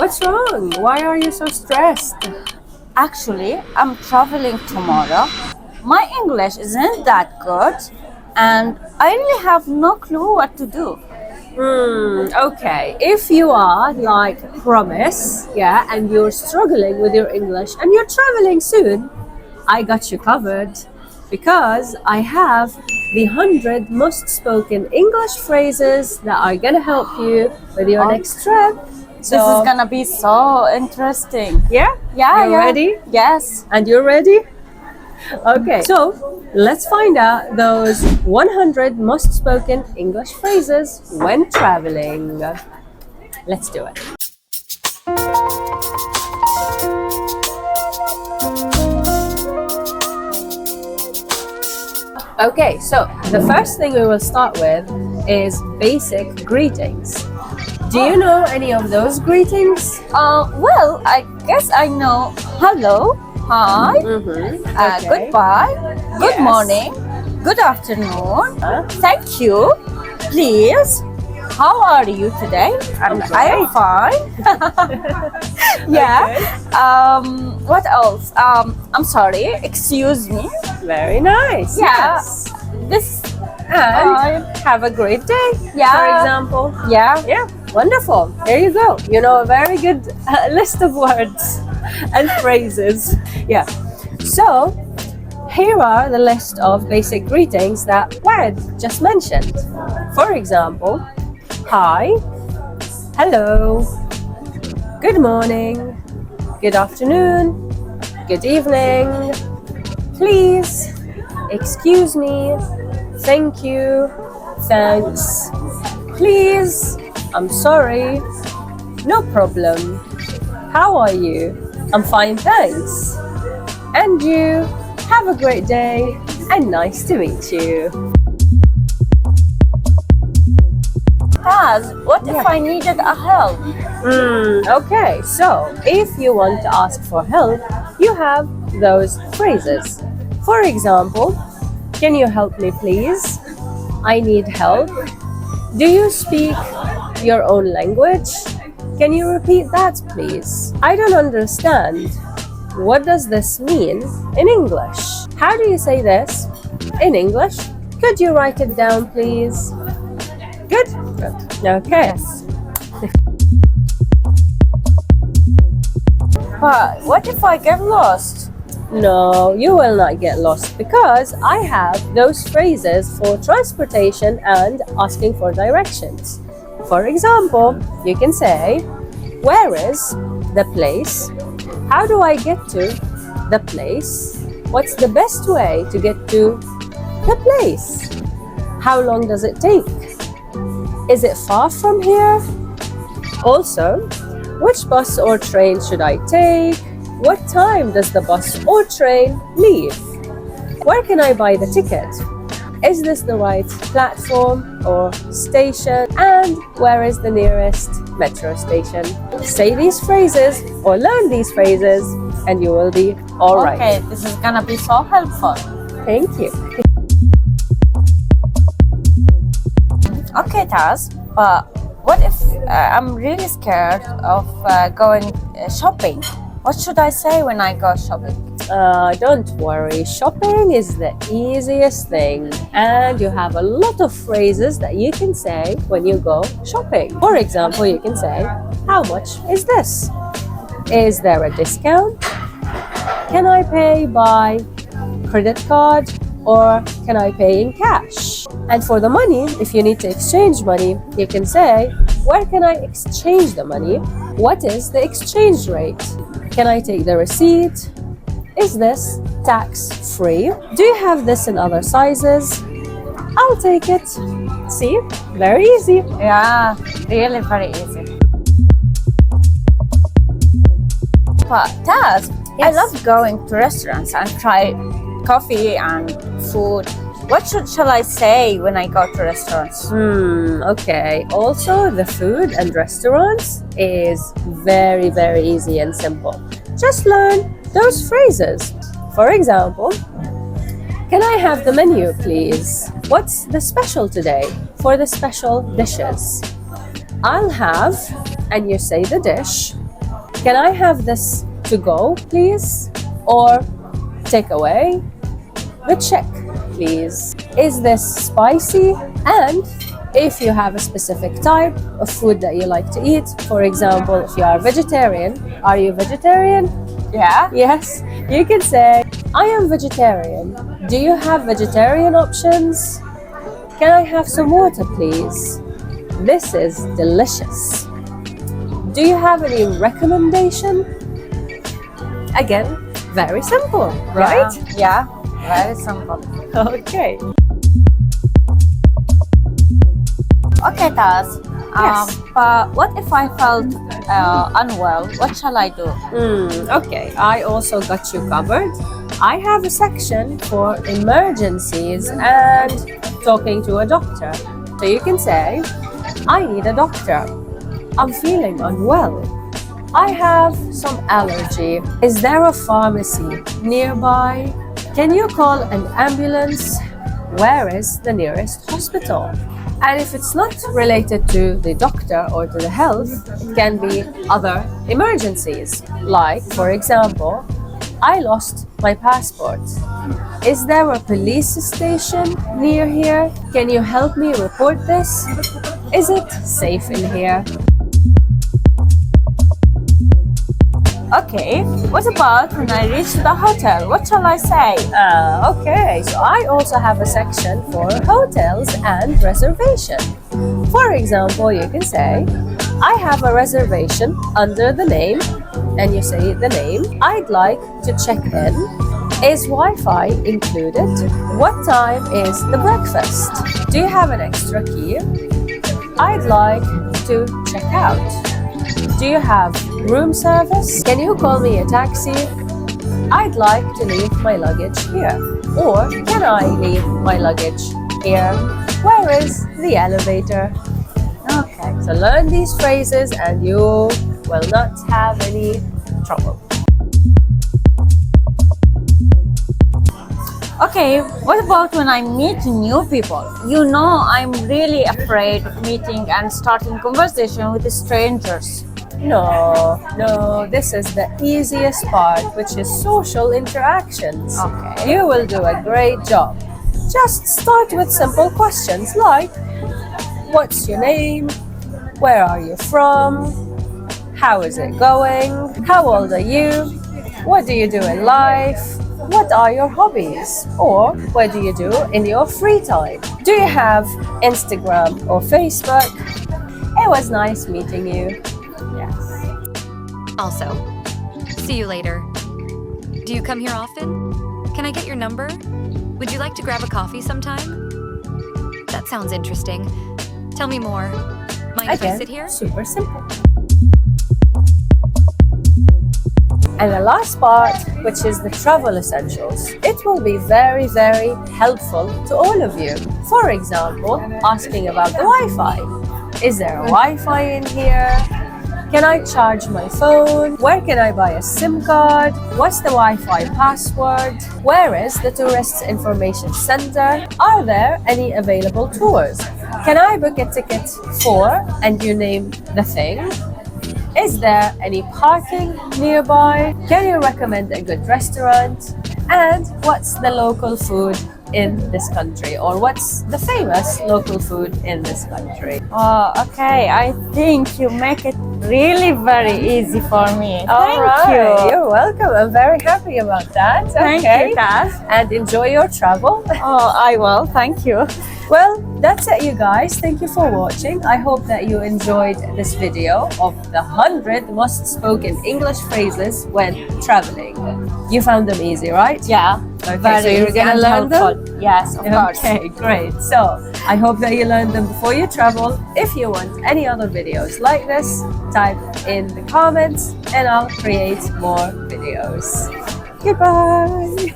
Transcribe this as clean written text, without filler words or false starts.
What's wrong? Why are you so stressed? Actually, I'm traveling tomorrow. My English isn't that good, and I really have no clue what to do. Okay. If you are like Promise, yeah, and you're struggling with your English and you're traveling soon, I got you covered because I have the 100 most spoken English phrases that are gonna help you with your next trip. This is gonna be so interesting. Yeah? Yeah, You yeah. ready? Yes. And you're ready? Okay, so let's find out those 100 most spoken English phrases when traveling. Let's do it. Okay, so the first thing we will start with is basic greetings. Do you know any of those greetings? Well, I guess I know hello, hi, Okay. goodbye, good Yes. morning, good afternoon, thank you, please, how are you today? I am fine. Yeah. What else? I'm sorry, excuse me. Very nice. Yeah. Yes. This, And have a great day, Yeah. for example. yeah. Yeah, wonderful. There you go. You know a very good list of words and phrases. Yeah. So, here are the list of basic greetings that Wad just mentioned. For example, hi, hello, good morning, good afternoon, good evening, please, excuse me, thank you, thanks, please, I'm sorry, no problem, how are you? I'm fine, thanks. And you, have a great day and nice to meet you. Taz, what if I needed a help? Okay, so if you want to ask for help, you have those phrases. For example, can you help me please? I need help. Do you speak your own language? Can you repeat that please? I don't understand. What does this mean in English? How do you say this in English? Could you write it down please? Good? Good. Okay. But what if I get lost? No, you will not get lost because I have those phrases for transportation and asking for directions. For example, you can say, where is the place? How do I get to the place? What's the best way to get to the place? How long does it take? Is it far from here? Also, which bus or train should I take? What time does the bus or train leave? Where can I buy the ticket? Is this the right platform or station? And where is the nearest metro station? Say these phrases or learn these phrases and you will be all right. Okay, this is gonna be so helpful. Thank you. Okay, Taz, but what if I'm really scared of going shopping? What should I say when I go shopping? Don't worry, shopping is the easiest thing, and you have a lot of phrases that you can say when you go shopping. For example, you can say, how much is this? Is there a discount? Can I pay by credit card or can I pay in cash? And for the money, if you need to exchange money, you can say, where can I exchange the money? What is the exchange rate? Can I take the receipt? Is this tax-free? Do you have this in other sizes? I'll take it. See? Very easy. Yeah, really very easy. But Taz, I Yes. love going to restaurants and try coffee and food. What shall I say when I go to restaurants? Okay. Also, the food and restaurants is very, very easy and simple. Just learn those phrases. For example, can I have the menu, please? What's the special today for the special dishes? I'll have, and you say the dish. Can I have this to go, please? Or take away? The check, please. Is this spicy? And if you have a specific type of food that you like to eat, for example, if you are vegetarian, are you vegetarian? Yeah. Yes, you can say, I am vegetarian. Do you have vegetarian options? Can I have some water, please? This is delicious. Do you have any recommendation? Again, very simple, right? Yeah, very simple. Okay. Okay, Taz. Yes. But what if I felt unwell? What shall I do? Okay, I also got you covered. I have a section for emergencies and talking to a doctor. So you can say, I need a doctor. I'm feeling unwell. I have some allergy. Is there a pharmacy nearby? Can you call an ambulance? Where is the nearest hospital? And if it's not related to the doctor or to the health, it can be other emergencies. Like, for example, I lost my passport. Is there a police station near here? Can you help me report this? Is it safe in here? Okay, what about when I reach the hotel? What shall I say? Okay, so I also have a section for hotels and reservation. For example, you can say, I have a reservation under the name, and you say the name. I'd like to check in. Is Wi-Fi included? What time is the breakfast? Do you have an extra key? I'd like to check out. Do you have room service? Can you call me a taxi? I'd like to leave my luggage here. Or can I leave my luggage here? Where is the elevator? Okay, so learn these phrases and you will not have any trouble. Okay, what about when I meet new people? You know, I'm really afraid of meeting and starting conversation with strangers. No, this is the easiest part, which is social interactions. Okay. You will do a great job. Just start with simple questions like, what's your name? Where are you from? How is it going? How old are you? What do you do in life? What are your hobbies? Or what do you do in your free time? Do you have Instagram or Facebook? It was nice meeting you. Also, see you later. Do you come here often? Can I get your number? Would you like to grab a coffee sometime? That sounds interesting. Tell me more. Mind if I sit here? Super simple. And the last part, which is the travel essentials. It will be very, very helpful to all of you. For example, asking about the Wi-Fi. Is there a Wi-Fi in here? Can I charge my phone? Where can I buy a SIM card? What's the Wi-Fi password? Where is the Tourist Information Center? Are there any available tours? Can I book a ticket for, and you name the thing? Is there any parking nearby? Can you recommend a good restaurant? And what's the local food in this country, or what's the famous local food in this country? Oh, okay. I think you make it really very easy for me. All right. Thank you. You're welcome. I'm very happy about that. Thank Okay. you, Taz. And enjoy your travel. Oh, I will. Thank you. Well, that's it, you guys. Thank you for watching. I hope that you enjoyed this video of the 100 most spoken English phrases when traveling. You found them easy, right? Yeah. Okay, Very so you're easy gonna and learn them? helpful. Yes, of course. Okay, great. So I hope that you learned them before you travel. If you want any other videos like this, type in the comments and I'll create more videos. Goodbye.